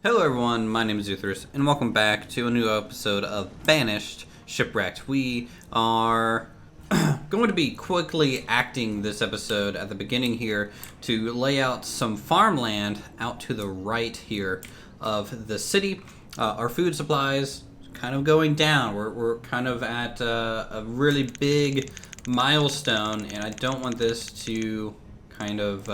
Hello everyone, my name is Uthris, and welcome back to a new episode of Banished, Shipwrecked. We are going to be quickly acting this episode at the beginning here to lay out some farmland out to the right here of the city. Our food supplies kind of going down. We're kind of at a really big milestone, and I don't want this to kind of,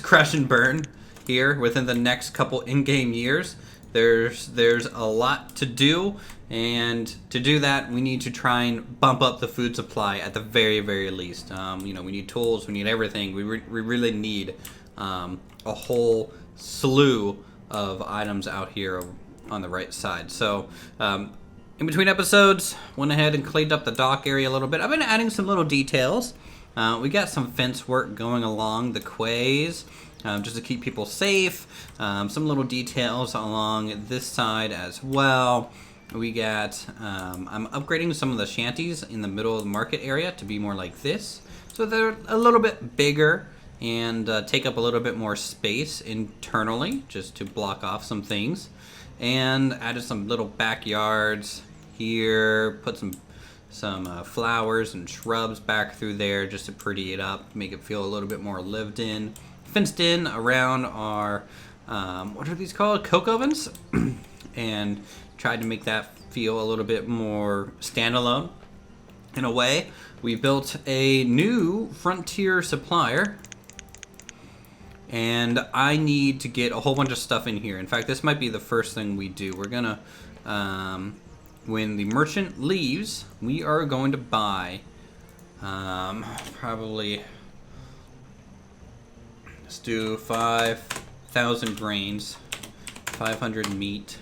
crash and burn here within the next couple in-game years. There's a lot to do, and to do that we need to try and bump up the food supply at the very least. We need tools, we need everything. We really need a whole slew of items out here on the right side. So in between episodes, went ahead and cleaned up the dock area a little bit. I've been adding some little details. We got some fence work going along the quays, just to keep people safe. Some little details along this side as well. We got, I'm upgrading some of the shanties in the middle of the market area to be more like this. So they're a little bit bigger and take up a little bit more space internally, just to block off some things. And added some little backyards here, put some flowers and shrubs back through there just to pretty it up, make it feel a little bit more lived in. Fenced in around our, what are these called? Coke ovens? And tried to make that feel a little bit more standalone in a way. We built a new frontier supplier, and I need to get a whole bunch of stuff in here. In fact, this might be the first thing we do. We're gonna, when the merchant leaves, we are going to buy, probably, let's do 5,000 grains, 500 meat.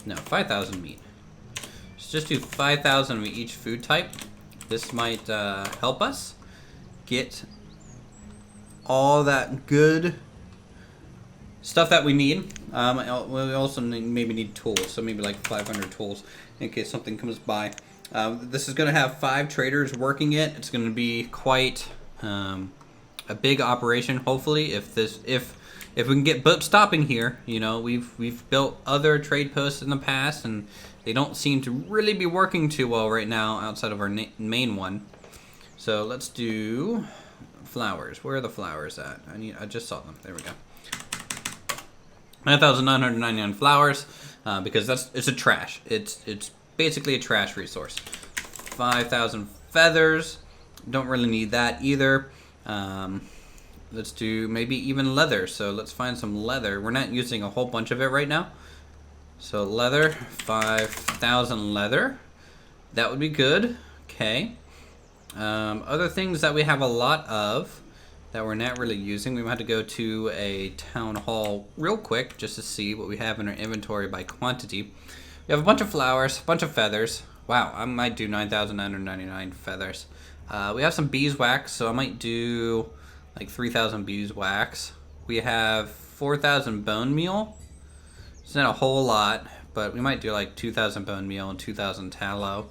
No, 5,000 meat. Let's just do 5,000 of each food type. This might help us get all that good stuff that we need. We also maybe need tools, so maybe like 500 tools in case something comes by. This is going to have 5 traders working it. It's going to be quite a big operation. Hopefully, if we can get boat stopping here, we've built other trade posts in the past, and they don't seem to really be working too well right now outside of our main one. So let's do flowers. Where are the flowers at? I just saw them. There we go. 9,999 flowers, because it's a trash. It's basically a trash resource. 5,000 feathers. Don't really need that either. Let's do maybe even leather. So let's find some leather. We're not using a whole bunch of it right now. So leather, 5,000 leather. That would be good. Okay. Other things that we have a lot of that we're not really using. We might have to go to a town hall real quick just to see what we have in our inventory by quantity. We have a bunch of flowers, a bunch of feathers. Wow, I might do 9,999 feathers. We have some beeswax, so I might do like 3,000 beeswax. We have 4,000 bone meal. It's not a whole lot, but we might do like 2,000 bone meal and 2,000 tallow.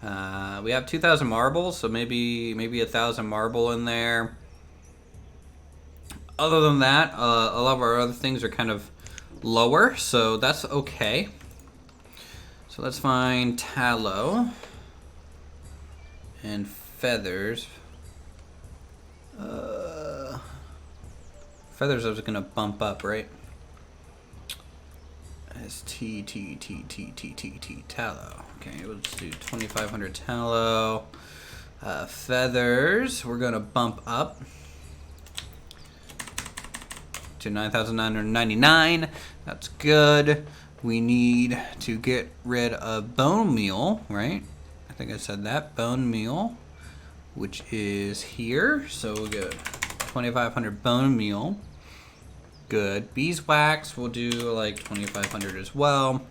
We have 2,000 marbles, so maybe 1,000 marble in there. Other than that, a lot of our other things are kind of lower, so that's okay. So let's find tallow and feathers. Feathers I was gonna bump up, right? It's tallow. Okay, let's do 2,500 tallow. Feathers we're gonna bump up to 9,999. That's good. We need to get rid of bone meal, right? I think I said that. Bone meal, which is here. So we'll get 2,500 bone meal. Good. Beeswax, we'll do like 2,500 as well.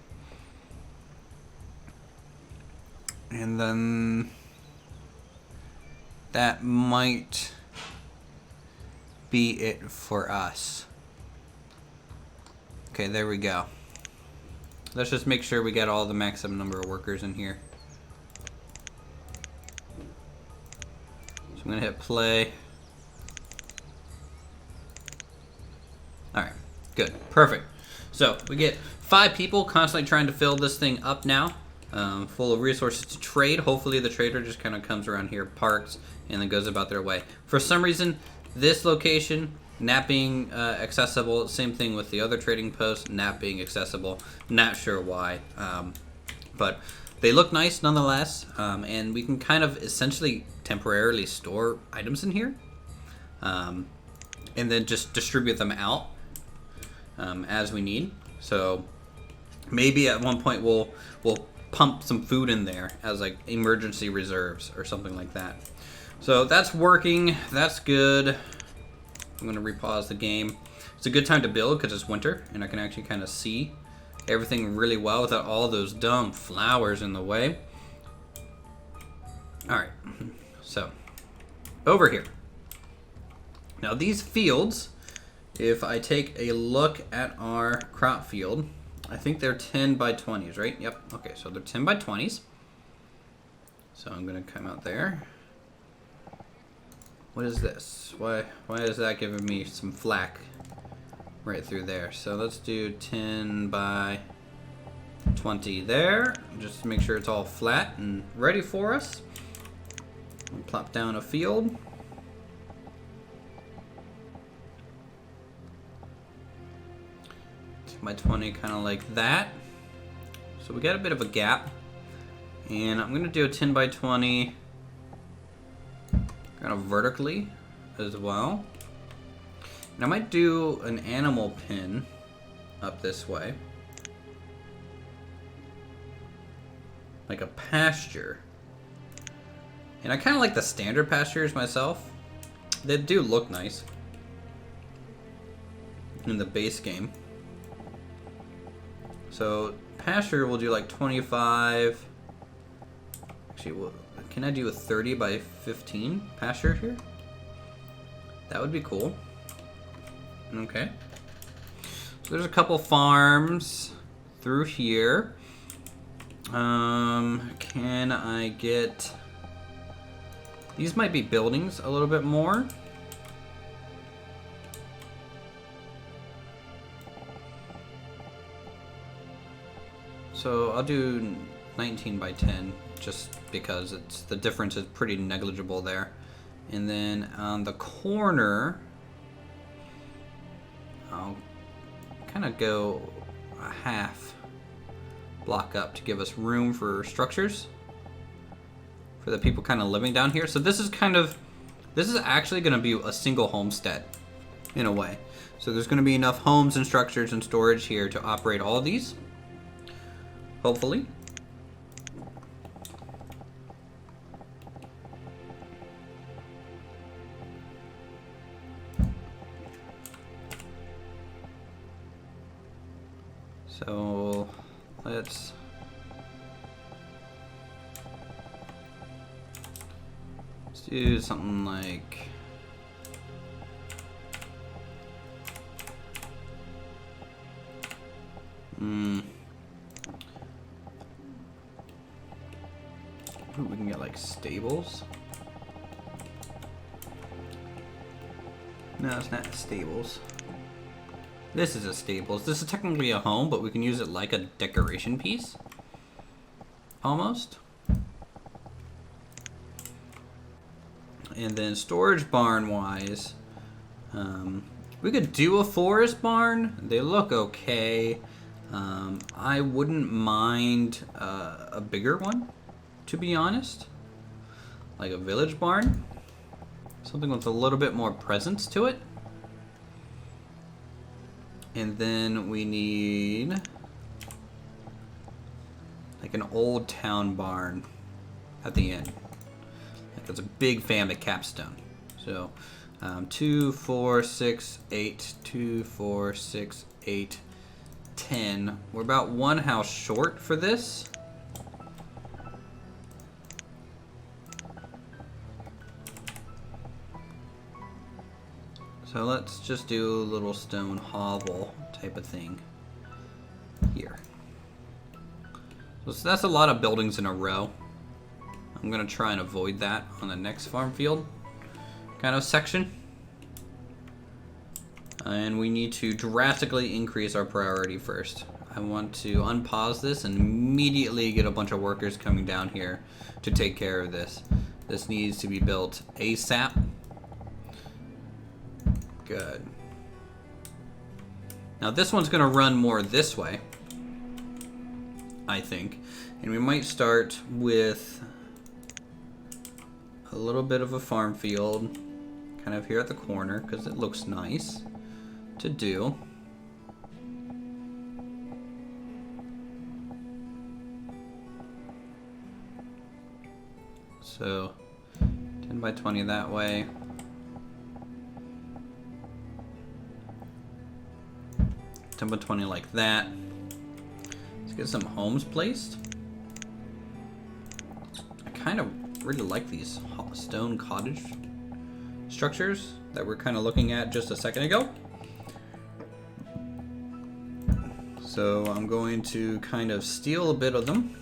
And then that might be it for us. Okay, there we go. Let's just make sure we get all the maximum number of workers in here. So I'm gonna hit play. Alright, Good. Perfect. So we get 5 people constantly trying to fill this thing up now. Full of resources to trade. Hopefully the trader just kind of comes around here, parks, and then goes about their way. For some reason, this location, not being accessible. Same thing with the other trading post, not being accessible. Not sure why. But they look nice nonetheless. And we can kind of essentially temporarily store items in here. And then just distribute them out as we need. So maybe at one point we'll pump some food in there as like emergency reserves or something like that. So that's working. That's good. I'm gonna repause the game. It's a good time to build because it's winter and I can actually kind of see everything really well without all those dumb flowers in the way. All right, so over here. Now these fields, if I take a look at our crop field, I think they're 10 by 20s, right? Yep. Okay, so they're 10 by 20s. So I'm gonna come out there. What is this? Why is that giving me some flack right through there? So let's do 10 by 20 there. Just to make sure it's all flat and ready for us. We'll plop down a field. 10 by 20, kind of like that. So we got a bit of a gap. And I'm gonna do a 10 by 20 kind of vertically as well. And I might do an animal pin up this way. Like a pasture. And I kind of like the standard pastures myself. They do look nice in the base game. So pasture we'll do like 25. Actually, can I do a 30 by 15 pasture here? That would be cool. Okay. So there's a couple farms through here. Can I get... These might be buildings a little bit more. So I'll do 19 by 10 just because it's the difference is pretty negligible there. And then on the corner, I'll kind of go a half block up to give us room for structures for the people kind of living down here. So this is actually going to be a single homestead in a way. So there's going to be enough homes and structures and storage here to operate all of these, hopefully. So let's do something like ooh, we can get like stables. No, it's not stables. This is a stables. This is technically a home, but we can use it like a decoration piece. Almost. And then storage barn wise, we could do a forest barn. They look okay. I wouldn't mind a bigger one, to be honest. Like a village barn. Something with a little bit more presence to it. And then we need like an old town barn at the end. Like it's a big family capstone. So 2, 4, 6, 8, 2, 4, 6, 8, 10. We're about one house short for this. So let's just do a little stone hovel type of thing here. So that's a lot of buildings in a row. I'm gonna try and avoid that on the next farm field kind of section. And we need to drastically increase our priority first. I want to unpause this and immediately get a bunch of workers coming down here to take care of this. This needs to be built ASAP. Good. Now this one's gonna run more this way, I think. And we might start with a little bit of a farm field kind of here at the corner because it looks nice to do. So 10 by 20 that way. 10 by 20 like that. Let's get some homes placed. I kind of really like these stone cottage structures that we're kind of looking at just a second ago. So I'm going to kind of steal a bit of them.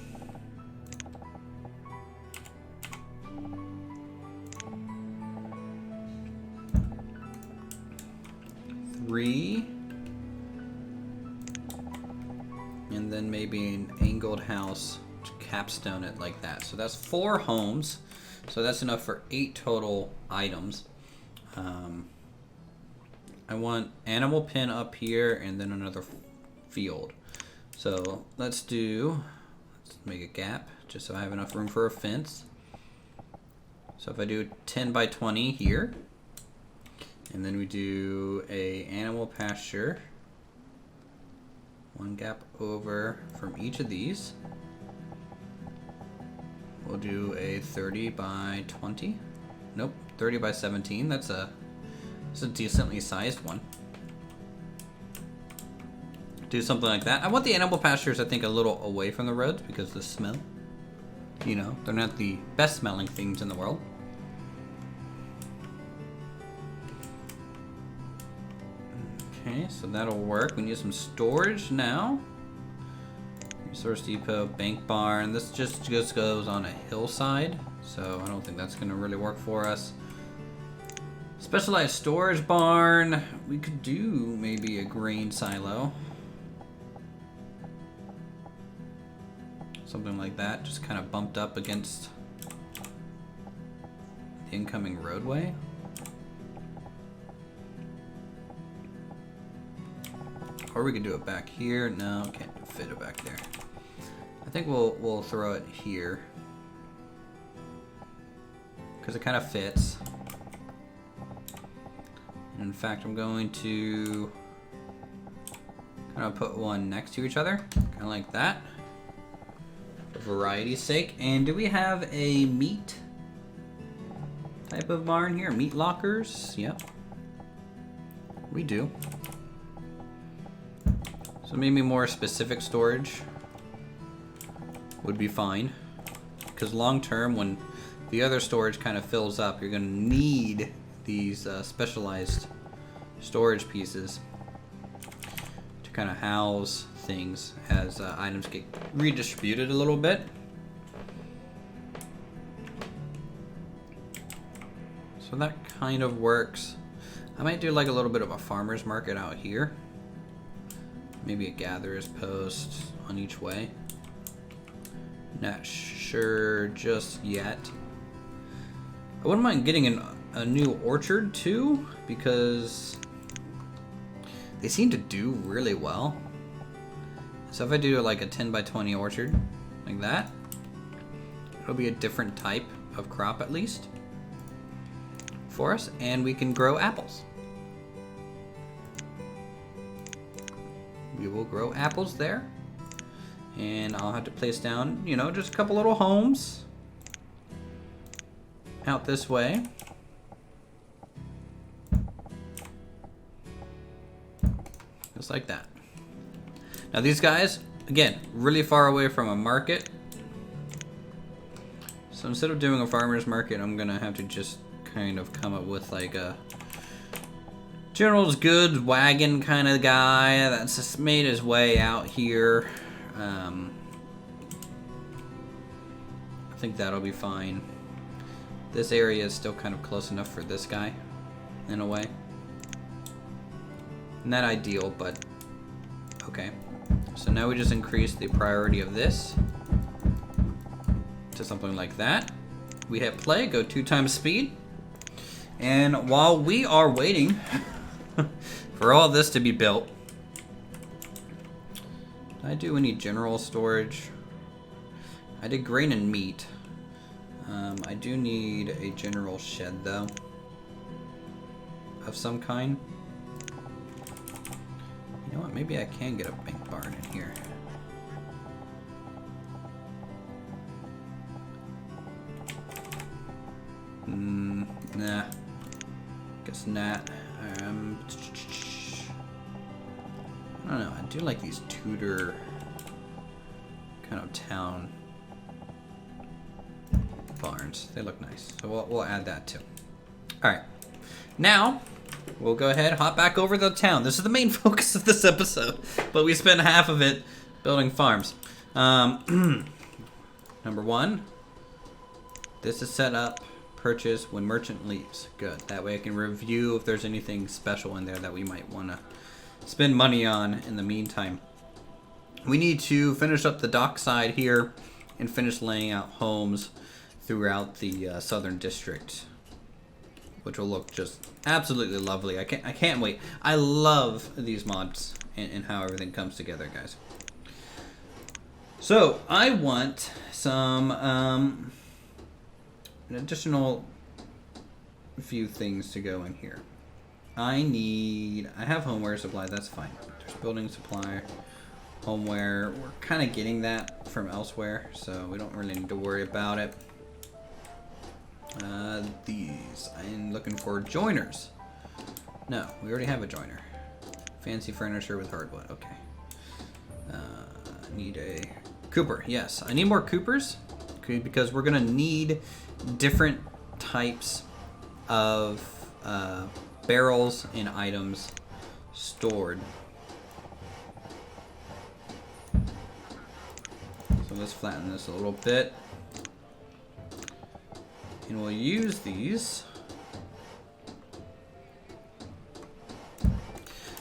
Three. And then maybe an angled house to capstone it like that. So that's 4 homes. So that's enough for 8 total items. I want animal pen up here and then another field. So let's make a gap just so I have enough room for a fence. So if I do 10 by 20 here, and then we do a animal pasture, 1 gap over from each of these. We'll do a 30 by 20. Nope, 30 by 17. That's a decently sized one. Do something like that. I want the animal pastures, I think, a little away from the roads because of the smell. You know, they're not the best smelling things in the world. Okay, so that'll work. We need some storage now. Resource depot, bank barn. This just goes on a hillside, so I don't think that's gonna really work for us. Specialized storage barn. We could do maybe a grain silo. Something like that, just kind of bumped up against the incoming roadway. Or we could do it back here. No, can't fit it back there. I think we'll throw it here because it kind of fits. And in fact, I'm going to kind of put one next to each other, kind of like that, for variety's sake. And do we have a meat type of barn here? Meat lockers? Yep, we do. So maybe more specific storage would be fine, because long term, when the other storage kind of fills up, you're going to need these specialized storage pieces to kind of house things as items get redistributed a little bit. So that kind of works. I might do like a little bit of a farmer's market out here. Maybe a gatherer's post on each way. Not sure just yet. I wouldn't mind getting a new orchard too, because they seem to do really well. So if I do like a 10 by 20 orchard, like that, it'll be a different type of crop at least for us, and we can grow apples. We will grow apples there, and I'll have to place down, you know, just a couple little homes out this way. Just like that. Now these guys, again, really far away from a market. So instead of doing a farmer's market, I'm gonna have to just kind of come up with like a general's goods wagon kind of guy that's just made his way out here. I think that'll be fine. This area is still kind of close enough for this guy, in a way. Not ideal, but okay. So now we just increase the priority of this to something like that. We hit play, go 2 times speed. And while we are waiting for all this to be built, did I do any general storage? I did grain and meat. I do need a general shed though, of some kind. You know what, maybe I can get a big barn in here. Nah. Guess not. I don't know, I do like these Tudor kind of town barns. They look nice. So we'll add that too. Alright. Now, we'll go ahead, hop back over the town. This is the main focus of this episode, but we spent half of it building farms. Number 1, this is set up, purchase when merchant leaves. Good. That way I can review if there's anything special in there that we might want to spend money on in the meantime. We need to finish up the dockside here and finish laying out homes throughout the southern district, which will look just absolutely lovely. I can't wait. I love these mods and how everything comes together, guys. So I want some an additional few things to go in here. I have homeware supply, that's fine. There's building supply, homeware. We're kind of getting that from elsewhere, so we don't really need to worry about it. These, I'm looking for joiners. No, we already have a joiner. Fancy furniture with hardwood, okay. I need a cooper, yes. I need more coopers, okay, because we're gonna need different types of barrels and items stored. So let's flatten this a little bit. And we'll use these.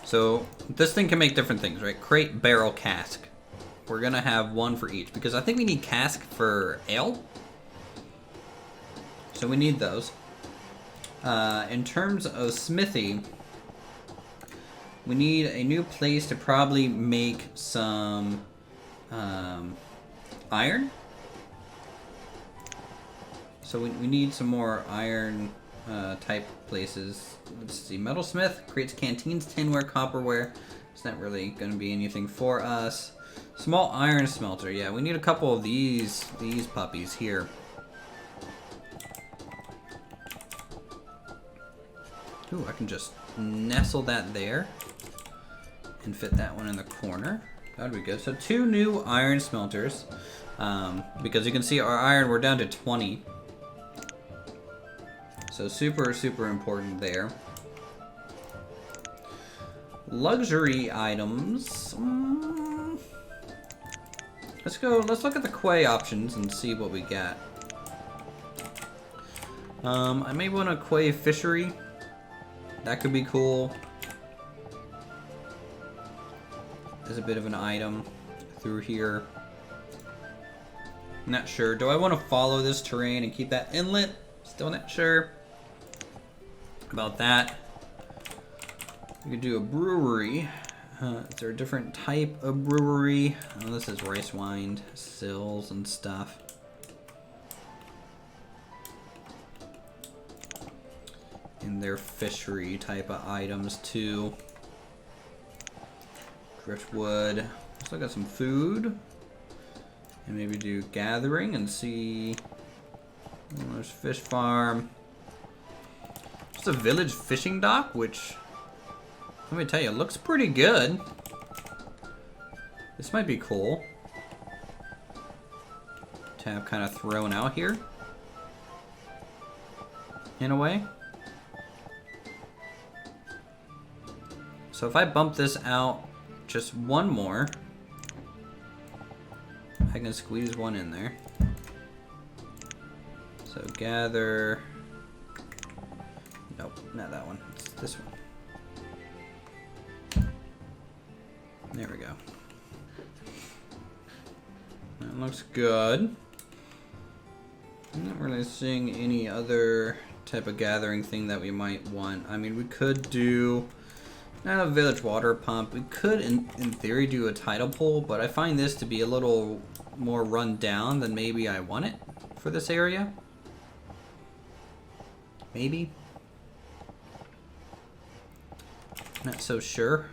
So this thing can make different things, right? Crate, barrel, cask. We're gonna have one for each because I think we need cask for ale. So we need those. In terms of smithy, we need a new place to probably make some iron. So we need some more iron type places. Let's see, metalsmith creates canteens, tinware, copperware. It's not really going to be anything for us. Small iron smelter, yeah, we need a couple of these puppies here. Ooh, I can just nestle that there and fit that one in the corner. That would be good. So 2 new iron smelters, because you can see our iron, we're down to 20. So super, super important there. Luxury items. Let's look at the quay options and see what we got. I may want a quay fishery. That could be cool. There's a bit of an item through here. Not sure. Do I want to follow this terrain and keep that inlet? Still not sure about that. We could do a brewery. Is there a different type of brewery? Oh, this is rice wine, sills and stuff. And their fishery type of items too. Driftwood. Let's look at some food. And maybe do gathering and see. Oh, there's fish farm. It's a village fishing dock, which, let me tell you, looks pretty good. This might be cool to have kind of thrown out here, in a way. So if I bump this out just one more, I can squeeze one in there. So gather, nope, not that one, it's this one. There we go. That looks good. I'm not really seeing any other type of gathering thing that we might want. I mean, we could do not a village water pump. We could, in theory, do a tidal pool, but I find this to be a little more run down than maybe I want it for this area. Maybe. Not so sure.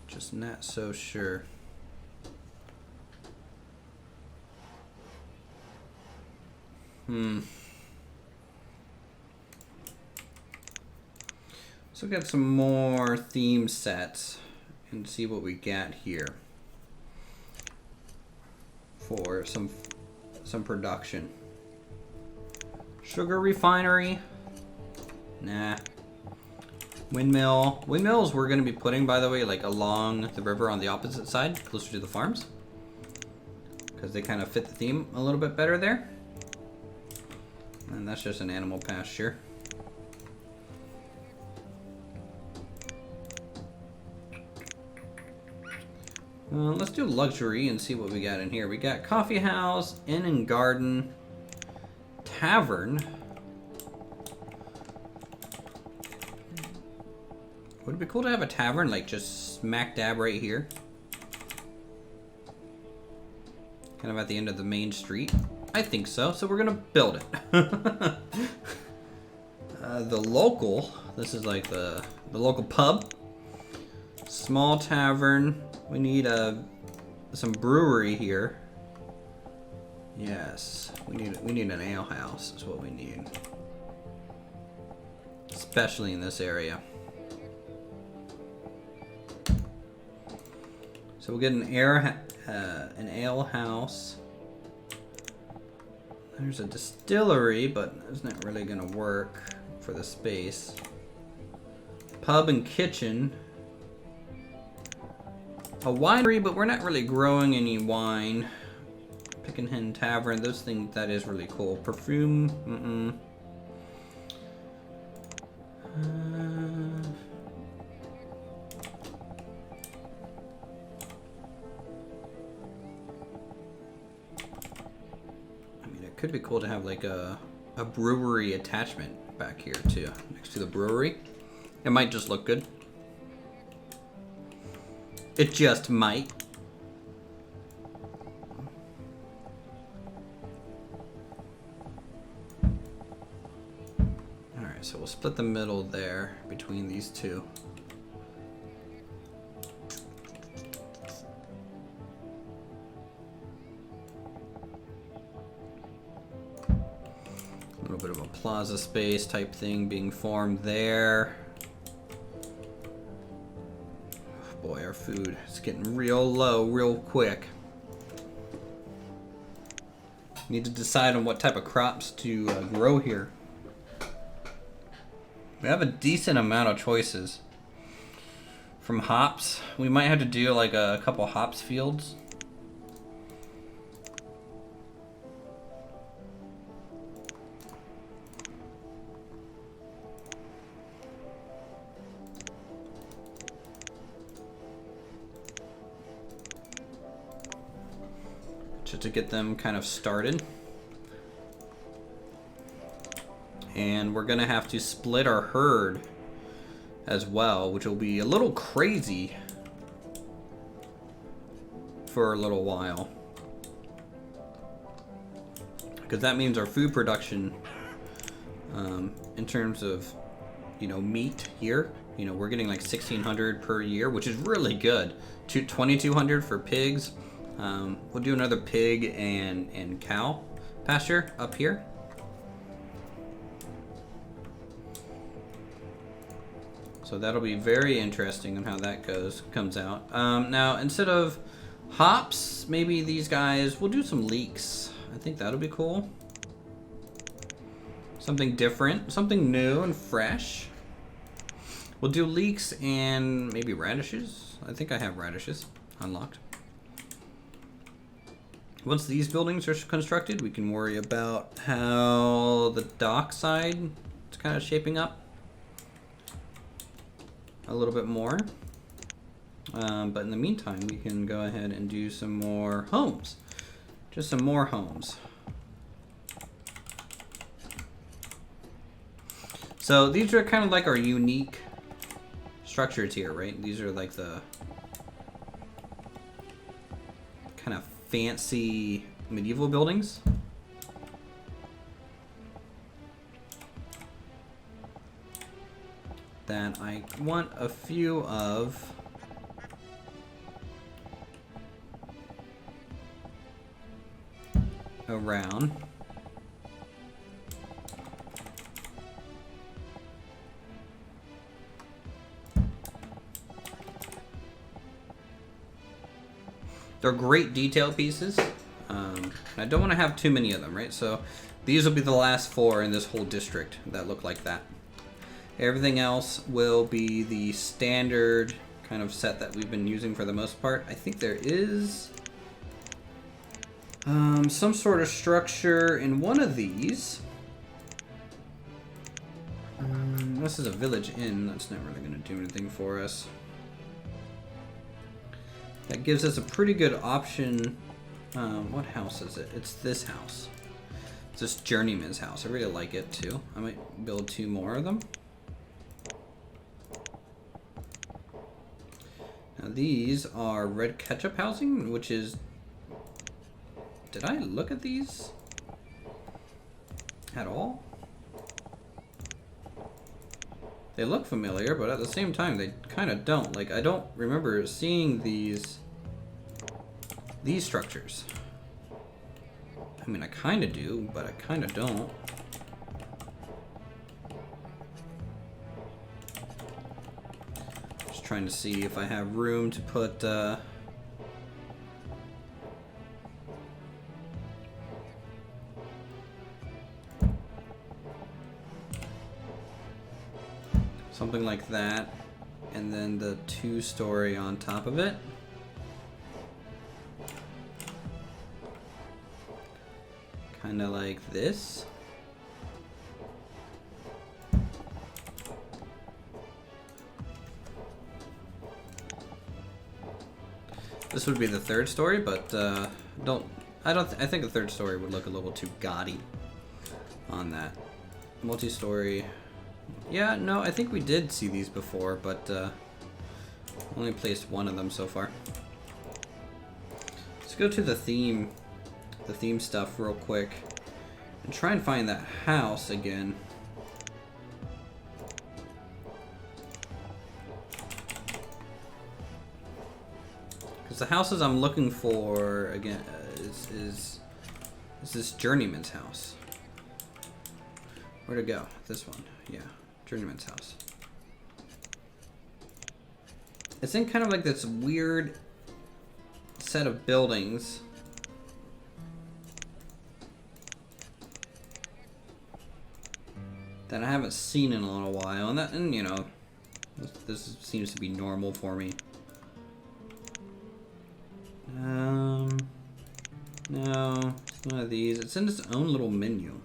Just not so sure. Let's look at some more theme sets and see what we got here for some production. Sugar refinery? Nah. Windmill. Windmills we're going to be putting, by the way, like along the river on the opposite side, closer to the farms. Because they kind of fit the theme a little bit better there. And that's just an animal pasture. Let's do luxury and see what we got in here. We got coffee house, inn and garden, tavern. Would it be cool to have a tavern like just smack dab right here? Kind of at the end of the main street. I think so, so we're gonna build it. The local, this is like the local pub. Small tavern. We need some brewery here. Yes, we need an ale house is what we need. Especially in this area. So we'll get an ale house. There's a distillery, but it's not really gonna work for the space. Pub and kitchen. A winery, but we're not really growing any wine. Pick and Hen Tavern, those things, that is really cool. Perfume, I mean, it could be cool to have like a brewery attachment back here too, next to the brewery. It might just look good. It just might. Alright, so we'll split the middle there between these two. A little bit of a plaza space type thing being formed there. Boy, our food is getting real low real quick. Need to decide on what type of crops to grow here. We have a decent amount of choices. From hops, we might have to do like a couple hops fields. Just to get them kind of started. And we're gonna have to split our herd as well, which will be a little crazy for a little while. Because that means our food production, in terms of, you know, meat here, you know, we're getting like 1,600 per year, which is really good. 2,200 for pigs. We'll do another pig and cow pasture up here. So that'll be very interesting on how that comes out. Now, instead of hops, maybe these guys, we'll do some leeks. I think that'll be cool. Something different, something new and fresh. We'll do leeks and maybe radishes. I think I have radishes unlocked. Once these buildings are constructed, we can worry about how the dock side It's kind of shaping up a little bit more. But in the meantime, we can go ahead and do some more homes. Just some more homes. So these are kind of like our unique structures here, right? These are like the kind of fancy medieval buildings. That I want a few of. Around. They're great detail pieces. I don't want to have too many of them, right? So these will be the last 4 in this whole district that look like that. Everything else will be the standard kind of set that we've been using for the most part. I think there is some sort of structure in one of these. This is a village inn. That's not really going to do anything for us. That gives us a pretty good option. What house is it? It's this house. It's this journeyman's house. I really like it too. I might build 2 more of them. Now these are red ketchup housing, which is... Did I look at these at all? They look familiar, but at the same time, they kind of don't. Like, I don't remember seeing these structures. I mean, I kind of do, but I kind of don't. Just trying to see if I have room to put... something like that, and then the 2-story on top of it. Kind of like this. This would be the 3rd story, but I think the 3rd story would look a little too gaudy on that. Multi-story. Yeah, no, I think we did see these before, but only placed 1 of them so far. Let's go to the theme stuff real quick and try and find that house again. Because the houses I'm looking for again is this journeyman's house. Where'd it go? This one. Yeah, journeyman's house. It's in kind of like this weird set of buildings. That I haven't seen in a little while, and you know, this seems to be normal for me. No, it's none of these. It's in its own little menu.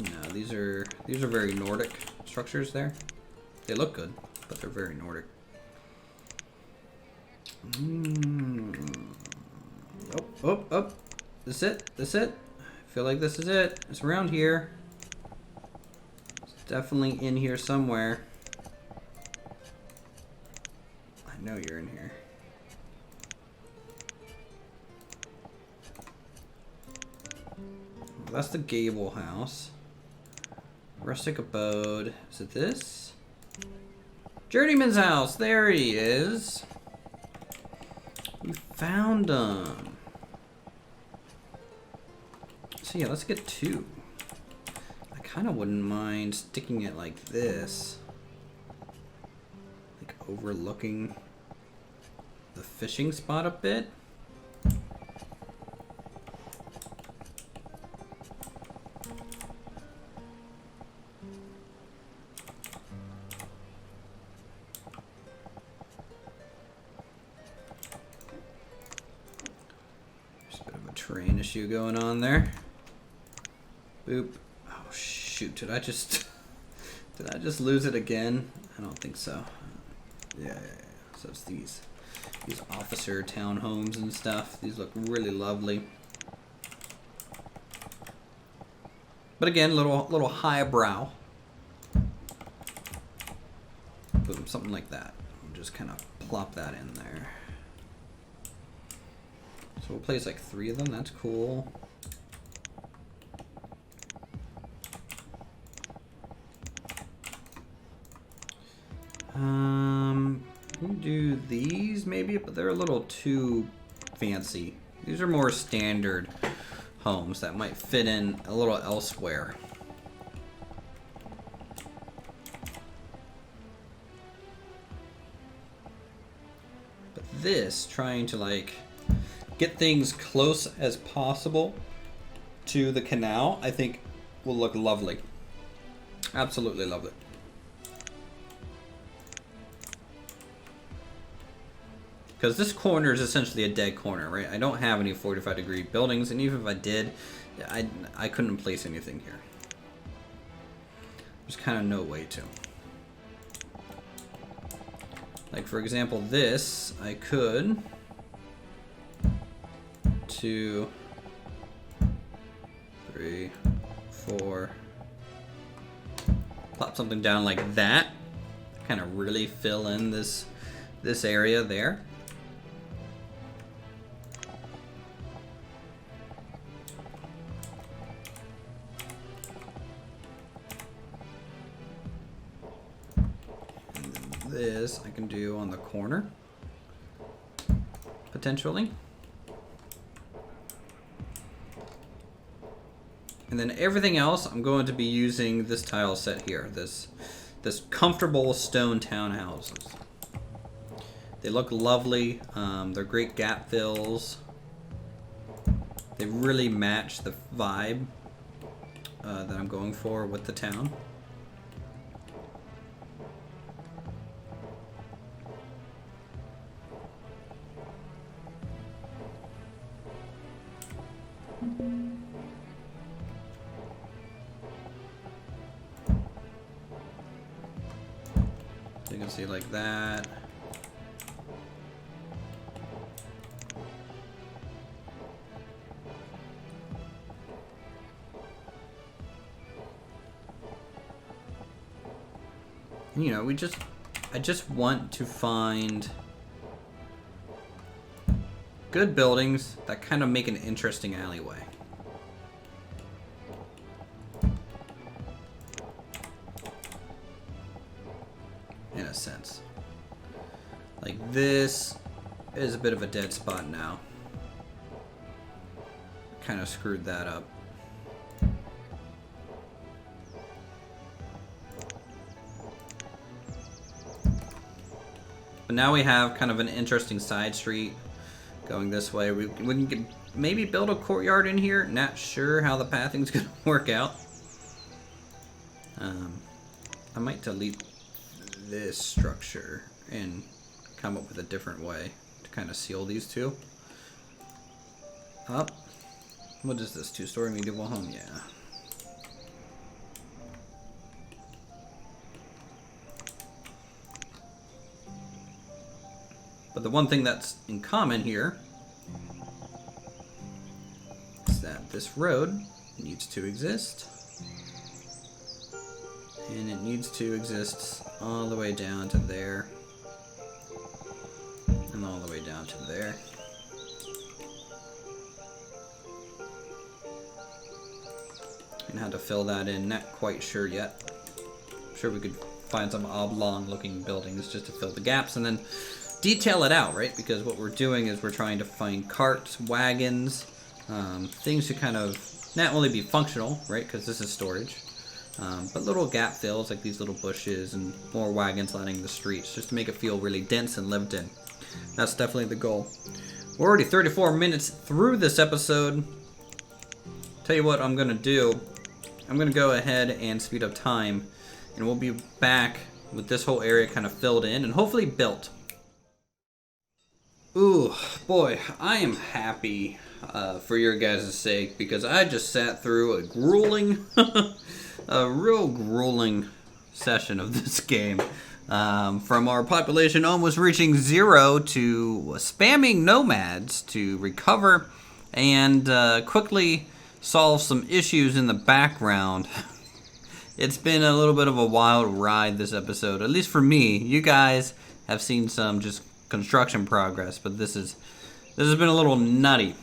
No, these are very Nordic structures there. They look good, but they're very Nordic. Oh. This is it. I feel like this is it. It's around here. It's definitely in here somewhere. I know you're in here. Well, that's the gable house. Rustic abode. Is it this? Journeyman's house. There he is. We found him. So yeah, let's get 2. I kind of wouldn't mind sticking it like this. Like overlooking the fishing spot a bit. terrain issue going on there. Boop. Oh shoot! Did I just lose it again? I don't think so. Yeah. So it's these officer townhomes and stuff. These look really lovely. But again, little highbrow. Boom, something like that. We'll just kind of plop that in there. So we'll place like 3 of them. That's cool. We'll do these maybe, but they're a little too fancy. These are more standard homes that might fit in a little elsewhere. But this, trying to like get things close as possible to the canal, I think will look lovely. Absolutely lovely. Because this corner is essentially a dead corner, right? I don't have any 45-degree buildings, and even if I did, I couldn't place anything here. There's kind of no way to. Like, for example, this, I could 2, 3, 4, plop something down like that. Kind of really fill in this area there. This I can do on the corner, potentially. And then everything else, I'm going to be using this tile set here, this comfortable stone townhouses. They look lovely. They're great gap fills. They really match the vibe that I'm going for with the town. You can see like that. You know, I just want to find good buildings that kind of make an interesting alleyway. In a sense. Like this is a bit of a dead spot now. Kind of screwed that up. But now we have kind of an interesting side street going this way. We can maybe build a courtyard in here. Not sure how the pathing's going to work out. I might delete this structure and come up with a different way to kind of seal these two up. What is this? 2-story medieval home? Yeah. But the one thing that's in common here is that this road needs to exist. And it needs to exist all the way down to there. And all the way down to there. And how to fill that in, not quite sure yet. I'm sure we could find some oblong looking buildings just to fill the gaps and then detail it out, right? Because what we're doing is we're trying to find carts, wagons, things to kind of not only be functional, right? Because this is storage. But little gap fills like these little bushes and more wagons lining the streets just to make it feel really dense and lived in. That's definitely the goal. We're already 34 minutes through this episode. Tell you what I'm going to do. I'm going to go ahead and speed up time and we'll be back with this whole area kind of filled in and hopefully built. Ooh, boy, I am happy for your guys' sake because I just sat through a grueling, a real grueling session of this game. From our population almost reaching 0 to spamming nomads to recover and quickly solve some issues in the background. It's been a little bit of a wild ride this episode, at least for me. You guys have seen some just construction progress, but this has been a little nutty.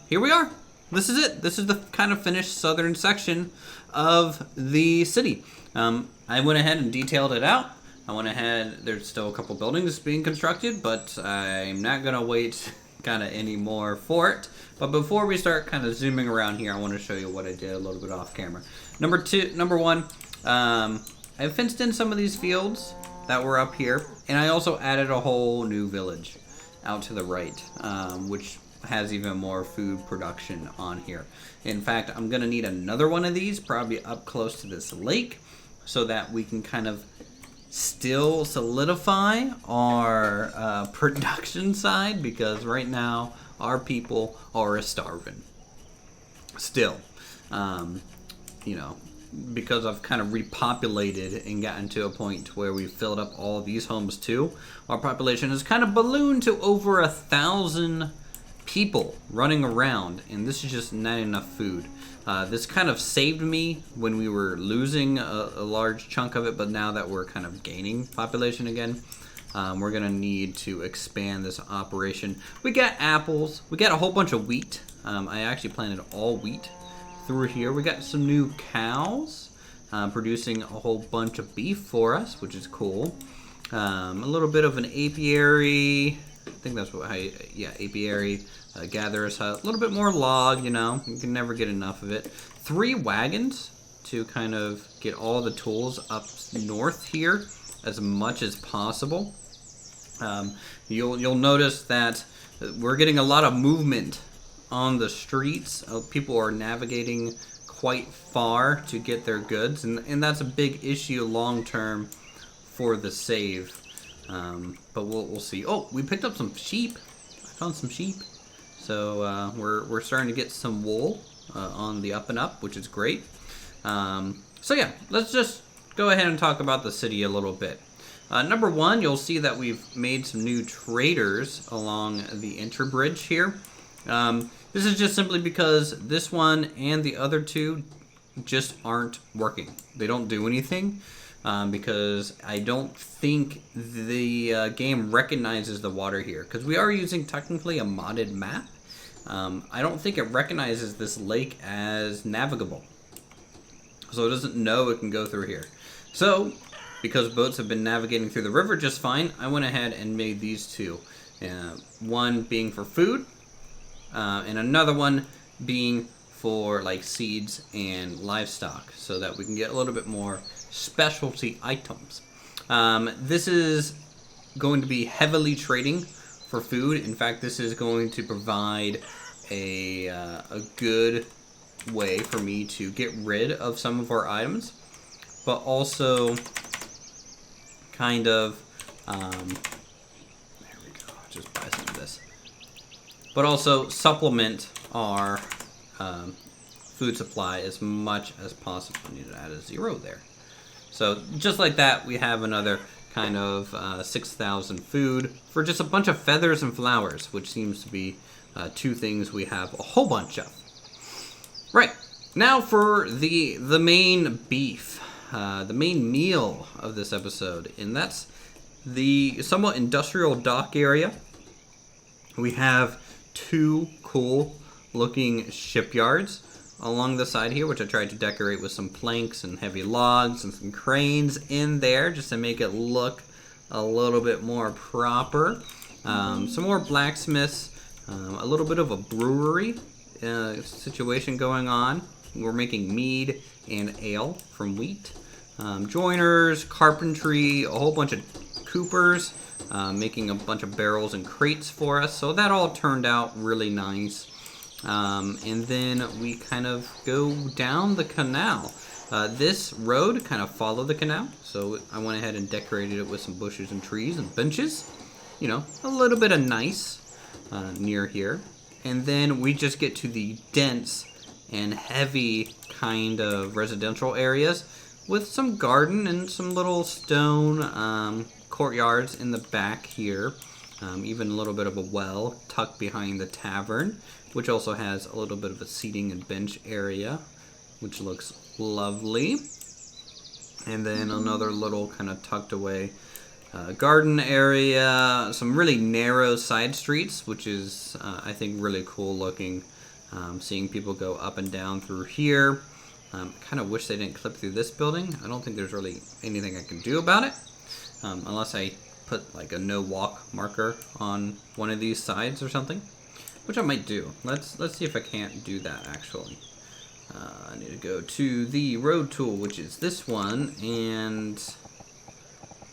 Here we are. This is it. This is the kind of finished southern section of the city. I went ahead and detailed it out. I went ahead. There's still a couple buildings being constructed, but I'm not gonna wait kind of anymore for it. But before we start kind of zooming around here, I want to show you what I did a little bit off camera. Number one, I fenced in some of these fields that were up here, and I also added a whole new village out to the right, which has even more food production on here. In fact, I'm gonna need another one of these, probably up close to this lake, so that we can kind of still solidify our production side, because right now our people are starving still. You know, because I've kind of repopulated and gotten to a point where we've filled up all of these homes too, our population has kind of ballooned to over 1,000 people running around, and this is just not enough food. This kind of saved me when we were losing a large chunk of it, but now that we're kind of gaining population again, we're gonna need to expand this operation. We got apples, we got a whole bunch of wheat. I actually planted all wheat through here. We got some new cows producing a whole bunch of beef for us, which is cool. A little bit of an apiary. I think that's what, apiary, gatherer's hut. A little bit more log, you know, you can never get enough of it. 3 wagons to kind of get all the tools up north here as much as possible. You'll notice that we're getting a lot of movement on the streets. People are navigating quite far to get their goods, and that's a big issue long term for the save. But we'll see. Oh, we picked up some sheep. I found some sheep. So we're starting to get some wool on the up and up, which is great. So yeah, let's just go ahead and talk about the city a little bit. Number one, you'll see that we've made some new traders along the interbridge here. This is just simply because this one and the other two just aren't working. They don't do anything because I don't think the game recognizes the water here, because we are using technically a modded map. I don't think it recognizes this lake as navigable, so it doesn't know it can go through here. So because boats have been navigating through the river just fine, I went ahead and made these two. One being for food, and another one being for like seeds and livestock, so that we can get a little bit more specialty items. This is going to be heavily trading for food. In fact, this is going to provide a good way for me to get rid of some of our items, but also kind of there we go, just buy some of this, but also supplement our food supply as much as possible. I need to add a 0 there. So just like that, we have another kind of 6,000 food for just a bunch of feathers and flowers, which seems to be 2 things we have a whole bunch of. Right, now for the main beef, the main meal of this episode, and that's the somewhat industrial dock area. We have 2 cool looking shipyards along the side here, which I tried to decorate with some planks and heavy logs and some cranes in there just to make it look a little bit more proper. Some more blacksmiths, a little bit of a brewery situation going on. We're making mead and ale from wheat. Joiners, carpentry, a whole bunch of coopers, making a bunch of barrels and crates for us. So that all turned out really nice. And then we kind of go down the canal. This road kind of followed the canal, so I went ahead and decorated it with some bushes and trees and benches. you know, a little bit of nice near here. And then we just get to the dense and heavy kind of residential areas with some garden and some little stone courtyards in the back here. Even a little bit of a well tucked behind the tavern, which also has a little bit of a seating and bench area, which looks lovely. And then another little kind of tucked away garden area, some really narrow side streets, which is, I think, really cool looking. Seeing people go up and down through here. Kind of wish they didn't clip through this building. I don't think there's really anything I can do about it, unless I put like a no walk marker on one of these sides or something, which I might do. Let's see if I can't do that actually. I need to go to the road tool, which is this one, and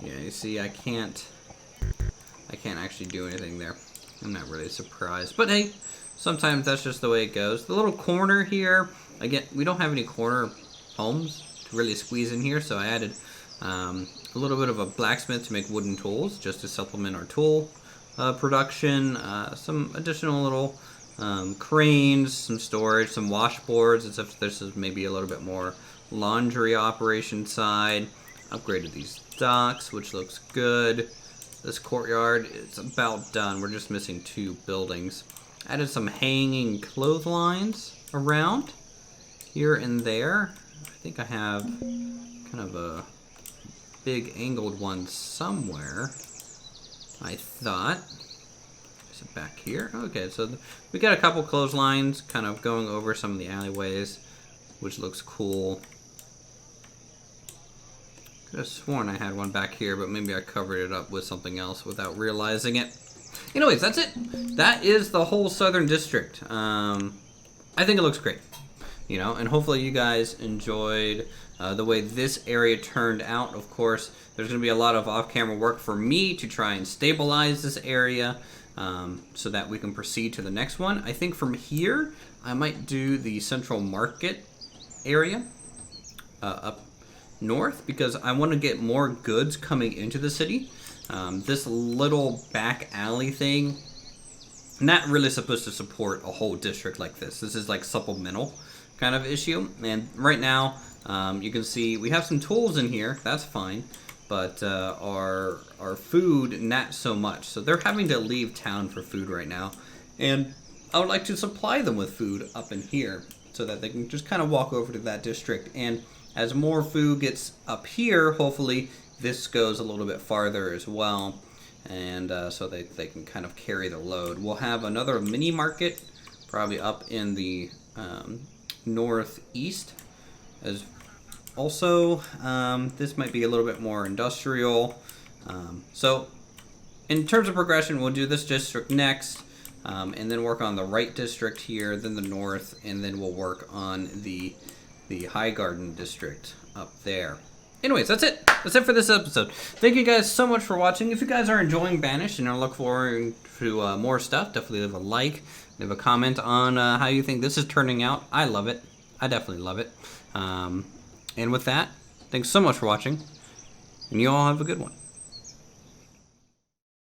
yeah, you see I can't actually do anything there. I'm not really surprised, but hey, sometimes that's just the way it goes. The little corner here, again, we don't have any corner homes to really squeeze in here, so I added a little bit of a blacksmith to make wooden tools just to supplement our tool production. Some additional little cranes, some storage, some washboards, as if this is maybe a little bit more laundry operation side. Upgraded these docks, which looks good. This courtyard is about done. We're just missing 2 buildings. Added some hanging clotheslines around here and there. I think I have kind of a big angled one somewhere, I thought. Is it back here? Okay, so we got a couple clotheslines kind of going over some of the alleyways, which looks cool. Could have sworn I had one back here, but maybe I covered it up with something else without realizing it. Anyways, that's it. That is the whole southern district. I think it looks great, you know, and hopefully you guys enjoyed the way this area turned out. Of course, there's going to be a lot of off-camera work for me to try and stabilize this area so that we can proceed to the next one. I think from here, I might do the central market area up north, because I want to get more goods coming into the city. This little back alley thing, not really supposed to support a whole district like this. This is like supplemental kind of issue. And right now, you can see we have some tools in here. That's fine. But our food, not so much. So they're having to leave town for food right now. And I would like to supply them with food up in here so that they can just kind of walk over to that district. And as more food gets up here, hopefully this goes a little bit farther as well, and so they can kind of carry the load. We'll have another mini market probably up in the northeast as also. This might be a little bit more industrial. So in terms of progression, we'll do this district next, and then work on the right district here, then the north, and then we'll work on the High Garden district up there. Anyways, that's it. That's it for this episode. Thank you guys so much for watching. If you guys are enjoying Banished and are looking forward to more stuff, definitely leave a like, leave a comment on how you think this is turning out. I love it. I definitely love it. And with that, thanks so much for watching, and you all have a good one.